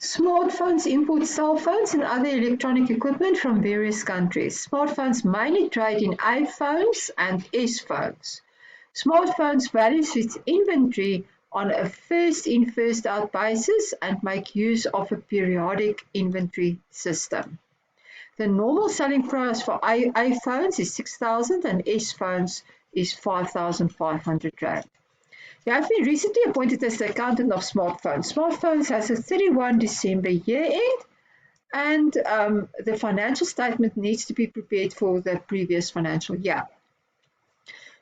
Smartphones import cell phones and other electronic equipment from various countries. Smartphones mainly trade in iPhones and S phones. Smartphones values its inventory on a first-in, first-out basis and make use of a periodic inventory system. The normal selling price for iPhones is 6,000 and S phones is 5,500 rand. Yeah, I've been recently appointed as the accountant of smartphones. Smartphones has a 31 December year end, and the financial statement needs to be prepared for the previous financial year.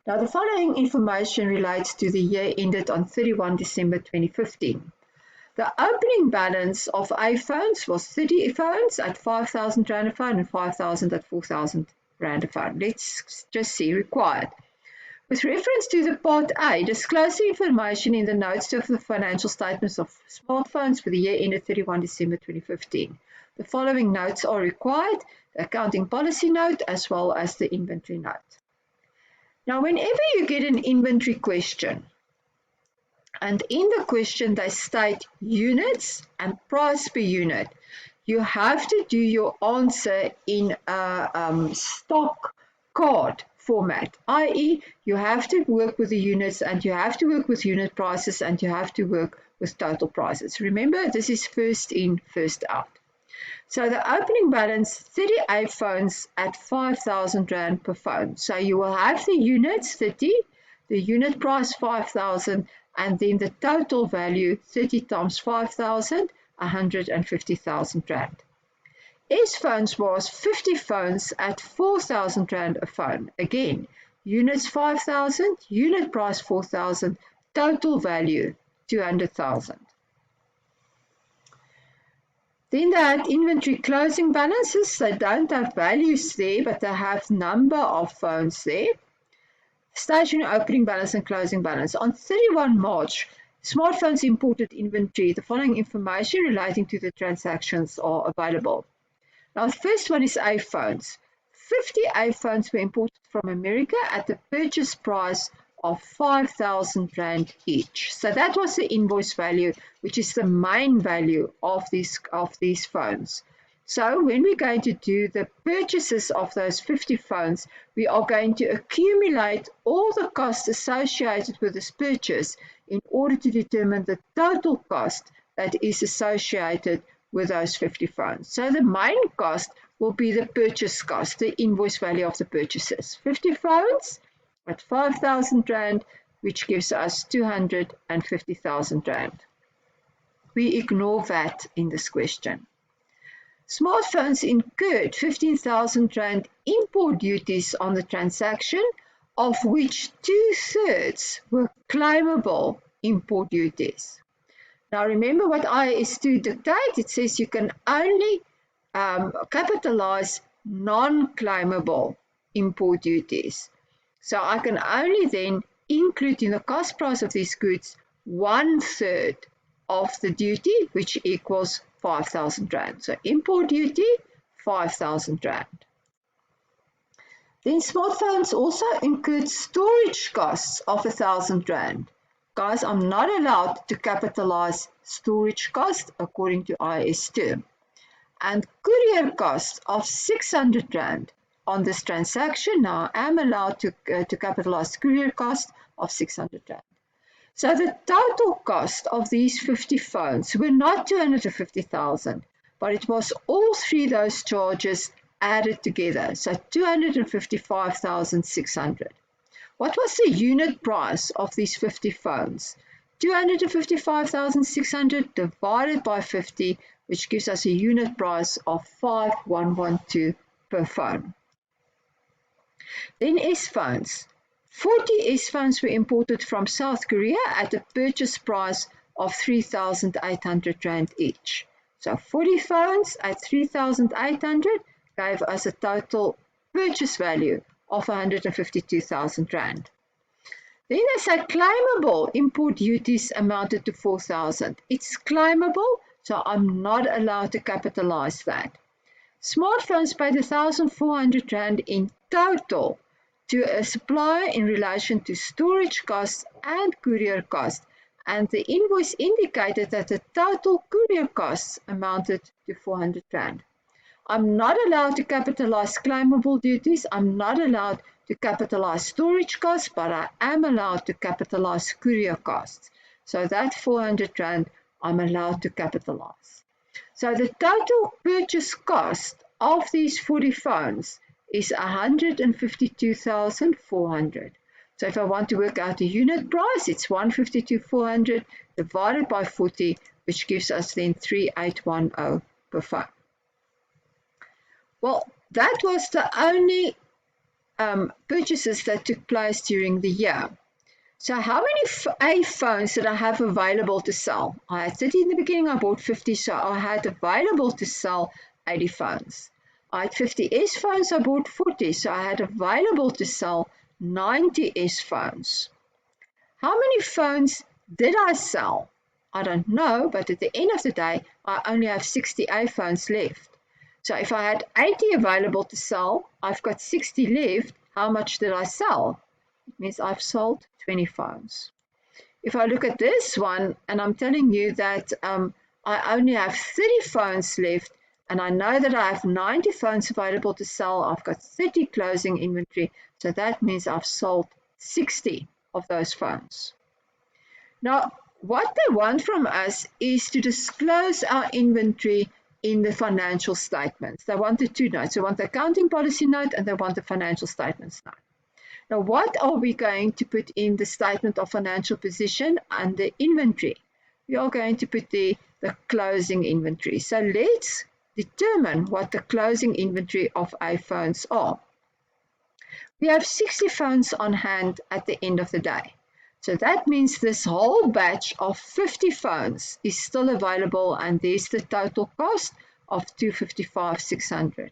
Now, the following information relates to the year ended on 31 December 2015. The opening balance of iPhones was 30 phones at 5,000 Rand a phone and 5,000 at 4,000 Rand a phone. Let's just see required. With reference to the Part A, disclose the information in the notes to the financial statements of smartphones for the year ended 31 December 2015. The following notes are required, the accounting policy note as well as the inventory note. Now, whenever you get an inventory question, and in the question they state units and price per unit, you have to do your answer in a stock card format, i.e. you have to work with the units and you have to work with unit prices and you have to work with total prices. Remember, this is first in, first out. So the opening balance, 30 iPhones at 5,000 Rand per phone. So you will have the units 30, the unit price 5,000, and then the total value 30 times 5,000, 150,000 Rand. S phones was 50 phones at 4,000 Rand a phone. Again, units 5,000, unit price 4,000, total value 200,000. Then they had inventory closing balances. They don't have values there, but they have number of phones there. Stationary opening balance and closing balance. On 31 March, smartphones imported inventory. The following information relating to the transactions are available. Now, the first one is iPhones. 50 iPhones were imported from America at the purchase price of 5,000 Rand each. So that was the invoice value, which is the main value of these phones. So when we're going to do the purchases of those 50 phones, we are going to accumulate all the costs associated with this purchase in order to determine the total cost that is associated with those 50 phones. So the main cost will be the purchase cost, the invoice value of the purchases. 50 phones at 5,000 Rand, which gives us 250,000 Rand. We ignore that in this question. Smartphones incurred 15,000 Rand import duties on the transaction, of which 2/3 were claimable import duties. Now remember what IAS2 dictates. It says you can only capitalize non-claimable import duties. So I can only then include in the cost price of these goods 1/3 of the duty, which equals 5,000 Rand. So import duty, 5,000 Rand. Then smartphones also incurred storage costs of 1,000 Rand. Guys, I'm not allowed to capitalize storage cost according to IAS2. And courier cost of 600 Rand on this transaction. Now I am allowed to capitalize courier cost of 600 Rand. So the total cost of these 50 phones were not 250,000, but it was all three those charges added together. So 255,600. What was the unit price of these 50 phones? 255,600 divided by 50, which gives us a unit price of 5,112 per phone. Then S phones. 40 S phones were imported from South Korea at a purchase price of 3,800 Rand each. So 40 phones at 3,800 gave us a total purchase value of 152,000 Rand. Then they say claimable import duties amounted to 4,000. It's claimable, so I'm not allowed to capitalize that. Smartphones paid 1,400 Rand in total to a supplier in relation to storage costs and courier costs and the invoice indicated that the total courier costs amounted to 400 Rand. I'm not allowed to capitalize claimable duties. I'm not allowed to capitalize storage costs, but I am allowed to capitalize courier costs. So that 400 Rand I'm allowed to capitalize. So the total purchase cost of these 40 phones is 152,400. So if I want to work out a unit price, it's 152,400 divided by 40, which gives us then 3810 per phone. Well, that was the only purchases that took place during the year. So how many A phones did I have available to sell? I had 30 in the beginning, I bought 50, so I had available to sell 80 phones. I had 50 S phones, I bought 40, so I had available to sell 90 S phones. How many phones did I sell? I don't know, but at the end of the day, I only have 60 A phones left. So if I had 80 available to sell, I've got 60 left. How much did I sell? It means I've sold 20 phones. If I look at this one, and I'm telling you that I only have 30 phones left, and I know that I have 90 phones available to sell, I've got 30 closing inventory, so that means I've sold 60 of those phones. Now, what they want from us is to disclose our inventory in the financial statements. They want the two notes. They want the accounting policy note and they want the financial statements note. Now, what are we going to put in the statement of financial position and the inventory? We are going to put the closing inventory. So let's determine what the closing inventory of our phones are. We have 60 phones on hand at the end of the day. So that means this whole batch of 50 phones is still available, and there's the total cost of 255,600.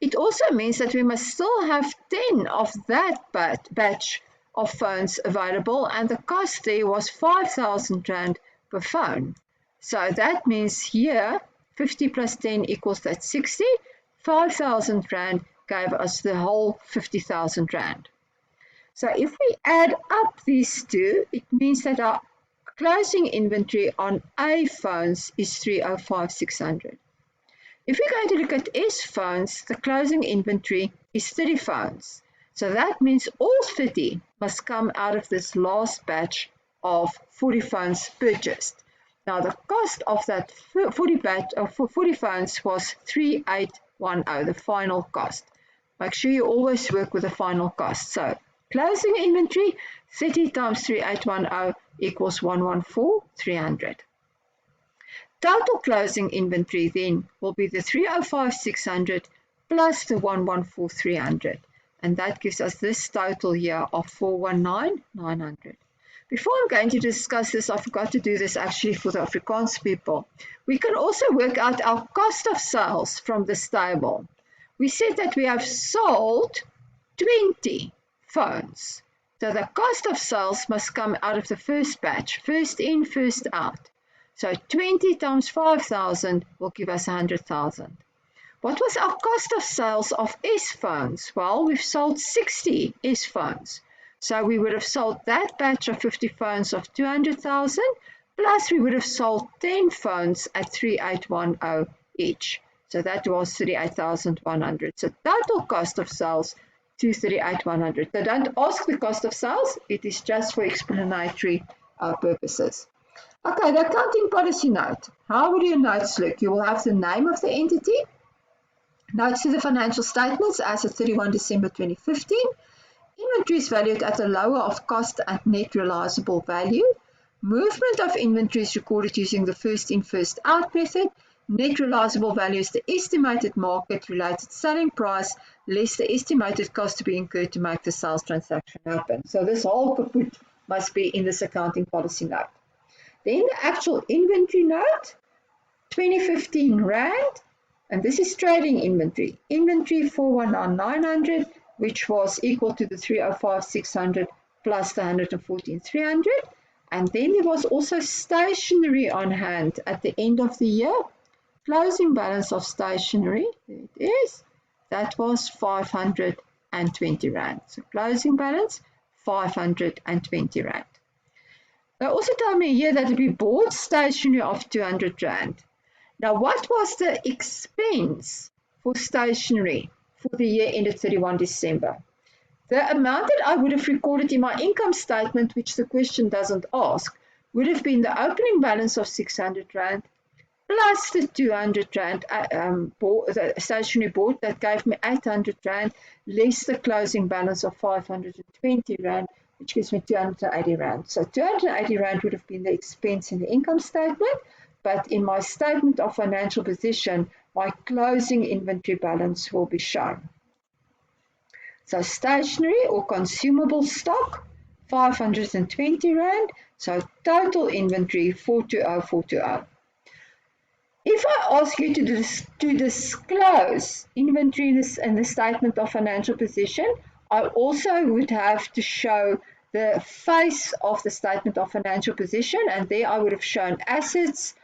It also means that we must still have 10 of that batch of phones available, and the cost there was 5,000 Rand per phone. So that means here 50 plus 10 equals that 60. 5,000 Rand gave us the whole 50,000 Rand. So if we add up these two, it means that our closing inventory on A phones is 305,600. If we're going to look at S phones, the closing inventory is 30 phones. So that means all 30 must come out of this last batch of 40 phones purchased. Now the cost of that 40 phones was 3810, the final cost. Make sure you always work with the final cost. So closing inventory, 30 times 3810 equals 114,300. Total closing inventory then will be the 305,600 plus the 114,300. And that gives us this total here of 419,900. Before I'm going to discuss this, I forgot to do this actually for the Afrikaans people. We can also work out our cost of sales from this table. We said that we have sold 20 phones. So the cost of sales must come out of the first batch, first in, first out. So 20 times 5,000 will give us 100,000. What was our cost of sales of S phones? Well, we've sold 60 S phones. So we would have sold that batch of 50 phones of 200,000, plus we would have sold 10 phones at 3810 each. So that was 38,100. So total cost of sales 238,100. So don't ask the cost of sales. It is just for explanatory purposes. Okay, the accounting policy note. How will your notes look? You will have the name of the entity, notes to the financial statements as of 31 December 2015. Inventory is valued at a lower of cost and net realizable value. Movement of inventory is recorded using the first in, first out method. Net realizable value is the estimated market related selling price less the estimated cost to be incurred to make the sales transaction happen. So this whole kaput must be in this accounting policy note. Then the actual inventory note, 2015 Rand, and this is trading inventory. Inventory 419,900, which was equal to the 305,600 plus the 114,300. And then there was also stationery on hand at the end of the year. Closing balance of stationery, there it is, that was 520 Rand. So closing balance, 520 Rand. They also tell me here that we bought stationery of 200 Rand. Now, what was the expense for stationery for the year ended 31 December? The amount that I would have recorded in my income statement, which the question doesn't ask, would have been the opening balance of 600 Rand plus the 200 Rand the stationery bought that gave me 800 Rand, less the closing balance of 520 Rand, which gives me 280 Rand. So 280 Rand would have been the expense in the income statement, but in my statement of financial position, my closing inventory balance will be shown. So stationery or consumable stock, 520 Rand. So total inventory, 420,420. If I ask you to disclose inventory in the statement of financial position, I also would have to show the face of the statement of financial position, and there I would have shown assets,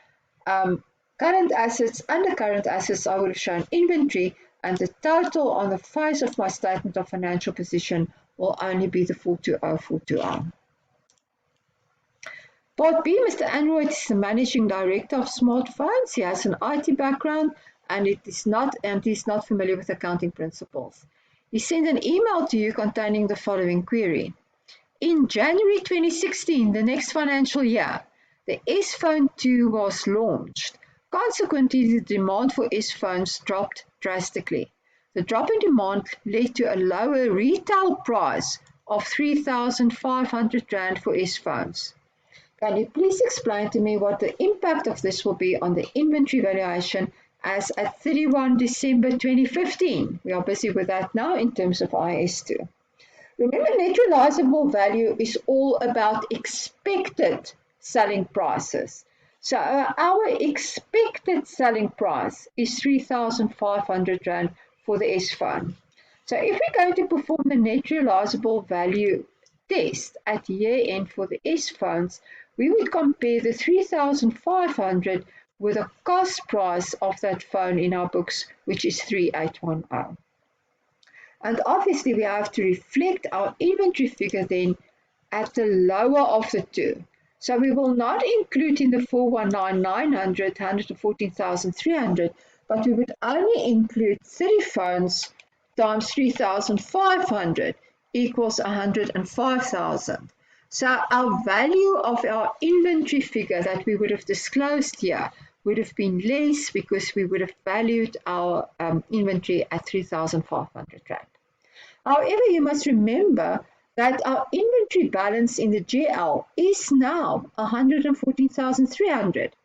current assets, under current assets I would have shown inventory, and the total on the face of my statement of financial position will only be the 420,420. Part B, Mr. Android is the managing director of smartphones. He has an IT background and he's not familiar with accounting principles. He sent an email to you containing the following query. In January 2016, the next financial year, the S Phone 2 was launched. Consequently, the demand for S phones dropped drastically. The drop in demand led to a lower retail price of 3,500 Rand for S phones. Can you please explain to me what the impact of this will be on the inventory valuation as at 31 December 2015? We are busy with that now in terms of IS2. Remember, net realizable value is all about expected selling prices. So our expected selling price is 3,500 Rand for the S phone. So if we're going to perform the net realizable value test at year end for the S phones, we would compare the 3,500 with the cost price of that phone in our books, which is 3,810. And obviously we have to reflect our inventory figure then at the lower of the two. So we will not include in the 419,900, 114,300, but we would only include 30 phones times 3,500 equals 105,000. So our value of our inventory figure that we would have disclosed here would have been less because we would have valued our inventory at 3,500 Rand. However, you must remember that our inventory balance in the GL is now 114,300.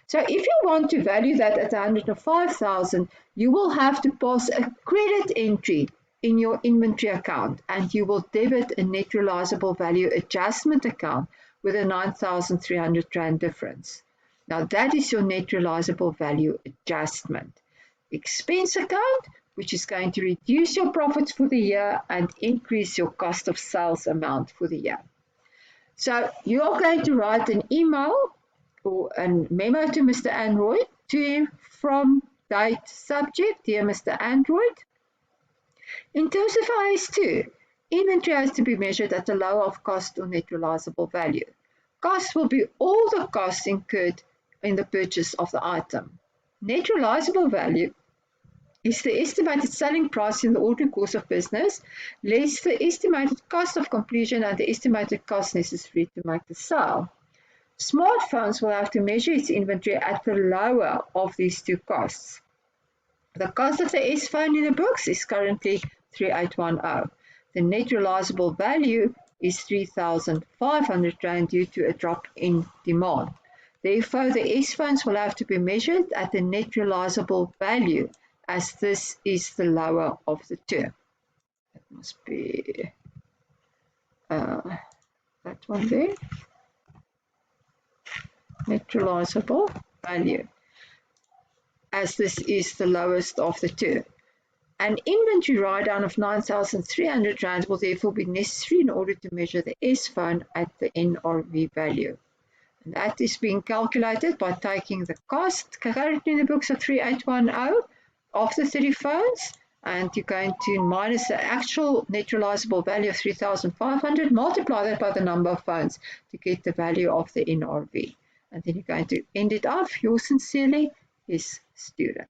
So if you want to value that at 105,000, you will have to pass a credit entry in your inventory account, and you will debit a net realizable value adjustment account with a 9,300 Rand difference. Now that is your net realizable value adjustment. Expense account, which is going to reduce your profits for the year and increase your cost of sales amount for the year. So you are going to write an email or a memo to Mr. Android to him from date subject, dear Mr. Android. In terms of IS2, inventory has to be measured at the lower of cost or net realizable value. Cost will be all the costs incurred in the purchase of the item. Net realizable value is the estimated selling price in the ordinary course of business, less the estimated cost of completion and the estimated cost necessary to make the sale. Smartphones will have to measure its inventory at the lower of these two costs. The cost of the S phone in the books is currently 3,810. The net realizable value is 3,500 Rand due to a drop in demand. Therefore, the S phones will have to be measured at the net realizable value, as this is the lower of the two. That must be that one there. Net realizable value, as this is the lowest of the two. An inventory write-down of 9,300 Rand will therefore be necessary in order to measure the S phone at the NRV value. And that is being calculated by taking the cost currently in the books of 3,810 of the 30 phones and you're going to minus the actual net realizable value of 3,500, multiply that by the number of phones to get the value of the NRV. And then you're going to end it off. Yours sincerely is student.